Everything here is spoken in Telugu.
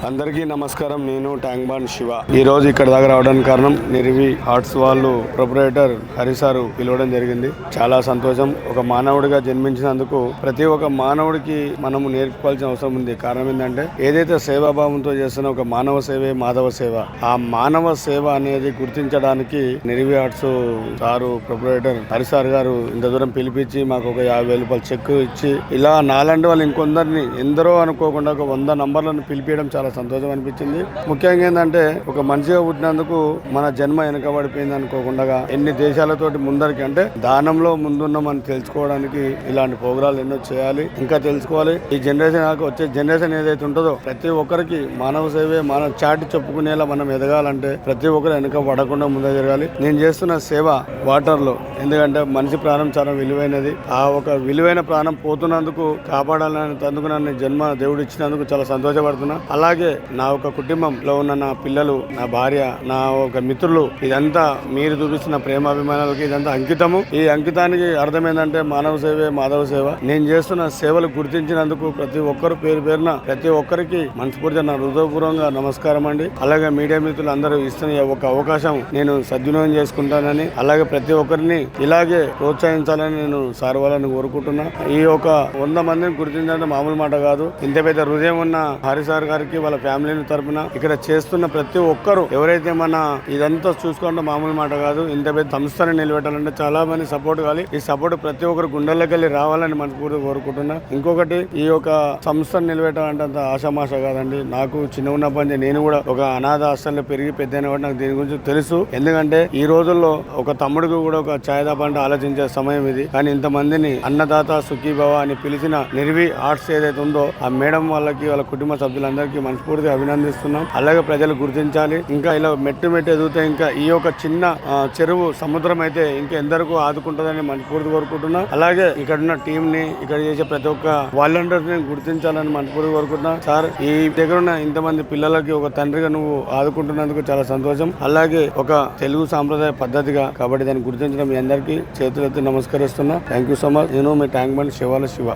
అందరికీ నమస్కారం. నేను ట్యాంక్ బండ్ శివ. ఈ రోజు ఇక్కడ దాకా రావడానికి కారణం నిరివి ఆర్ట్స్ వాళ్ళు ప్రొపరేటర్ హరిసారు పిలవడం జరిగింది. చాలా సంతోషం. ఒక మానవుడిగా జన్మించినందుకు ప్రతి ఒక్క మానవుడికి మనము నేర్చుకోవాల్సిన అవసరం ఉంది. కారణం ఏంటంటే ఏదైతే సేవాభావంతో చేస్తున్న ఒక మానవ సేవే మాధవ సేవ. ఆ మానవ సేవ అనేది గుర్తించడానికి నిరివి ఆర్ట్స్ సారు ప్రొపరేటర్ హరిసార్ గారు ఇంత దూరం పిలిపించి మాకు ఒక 50,000 రూపాయలు చెక్ ఇచ్చి ఇలా నాలాంటి వాళ్ళు ఇంకొందరిని ఎందరో అనుకోకుండా ఒక 100 నంబర్లను పిలిపించడం చాలా సంతోషం అనిపించింది. ముఖ్యంగా ఏంటంటే ఒక మనిషిగా పుట్టినందుకు మన జన్మ వెనుకబడిపోయింది అనుకోకుండా ఎన్ని దేశాలతోటి ముందరికి అంటే దానంలో ముందున్నామని తెలుసుకోవడానికి ఇలాంటి ప్రోగ్రాలు ఎన్నో చేయాలి. ఇంకా తెలుసుకోవాలి. ఈ జనరేషన్ వచ్చే జనరేషన్ ఏదైతే ఉంటుందో ప్రతి ఒక్కరికి మానవ సేవే మానవ చాటి చెప్పుకునేలా మనం ఎదగాలంటే ప్రతి ఒక్కరు వెనుక పడకుండా ముందే జరగాలి. నేను చేస్తున్న సేవ వాటర్ లో, ఎందుకంటే మనిషి ప్రాణం చాలా విలువైనది. ఆ ఒక విలువైన ప్రాణం పోతున్నందుకు కాపాడాలని తందుకు నన్ను జన్మ దేవుడు ఇచ్చినందుకు చాలా సంతోషపడుతున్నా. అలాగే నా ఒక కుటుంబంలో ఉన్న నా పిల్లలు, నా భార్య, నా ఒక మిత్రులు, ఇదంతా మీరు చూపిస్తున్న ప్రేమాభిమానాలకి ఇదంతా అంకితము. ఈ అంకితానికి అర్థం ఏంటంటే మానవ సేవే మాధవ సేవ. నేను చేస్తున్న సేవలు గుర్తించినందుకు ప్రతి ఒక్కరు పేరు పేరున ప్రతి ఒక్కరికి మనస్ఫూర్తిగా నా హృదయపూర్వకంగా నమస్కారం అండి. అలాగే మీడియా మిత్రులు అందరూ ఇస్తున్న ఒక అవకాశం నేను సద్వినియోగం చేసుకుంటానని, అలాగే ప్రతి ఒక్కరిని ఇలాగే ప్రోత్సహించాలని నేను సార్ వాళ్ళని కోరుకుంటున్నా. ఈ ఒక 100 మందిని గుర్తించాలంటే మామూలు మాట కాదు. ఇంత పెద్ద హృదయం ఉన్న హరిసార్ గారికి వాళ్ళ ఫ్యామిలీ తరపున ఇక్కడ చేస్తున్న ప్రతి ఒక్కరు ఎవరైతే మన ఇదంతా చూసుకుంటే మామూలు మాట కాదు. ఇంత పెద్ద సంస్థని నిలబెట్టాలంటే చాలా మంది సపోర్ట్ కావాలి. ఈ సపోర్ట్ ప్రతి ఒక్కరు గుండెల్లోకి వెళ్ళి రావాలని మనస్ఫూర్తిగా కోరుకుంటున్నా. ఇంకొకటి, ఈ యొక్క సంస్థను నిలబెట్టాలంటే అంత ఆషామాష కాదండి. నాకు చిన్న ఉన్నప్పటి నేను కూడా ఒక అనాథ హాస్టల్లో పెరిగి పెద్దయిన వాటి నాకు దీని గురించి తెలుసు. ఎందుకంటే ఈ రోజుల్లో ఒక తమ్ముడికి కూడా ఒక ఛాయ్ దాపంటే ఆలోచించే సమయం ఇది. కానీ ఇంతమందిని అన్నదాత సుఖీభవ అని పిలిచిన నిరివి ఆర్ట్స్ ఏదైతే ఉందో ఆ మేడం వాళ్ళకి వాళ్ళ కుటుంబ సభ్యులందరికీ మనస్ఫూర్తిగా అభినందిస్తున్నాం. అలాగే ప్రజలు గుర్తించాలి. ఇంకా ఇలా మెట్టు ఎదుగుతే ఇంకా ఈ యొక్క చిన్న చెరువు సముద్రం అయితే ఇంకా ఎందరికో ఆదుకుంటుందని మనస్ఫూర్తి కోరుకుంటున్నా. అలాగే ఇక్కడ ఉన్న టీం ని, ఇక్కడ చేసే ప్రతి ఒక్క వాలంటీర్స్ ని గుర్తించాలని మనస్ఫూర్తి కోరుకుంటున్నా. సార్, ఈ దగ్గర ఉన్న ఇంతమంది పిల్లలకి ఒక తండ్రిగా నువ్వు ఆదుకుంటున్నందుకు చాలా సంతోషం. అలాగే ఒక తెలుగు సాంప్రదాయ పద్ధతిగా కాబట్టి దాన్ని గుర్తించడం మీ అందరికీ చేతులెత్తి నమస్కరిస్తున్నా. Thank you so much. నేను మీ ట్యాంక్ బండ్ శివాల శివ.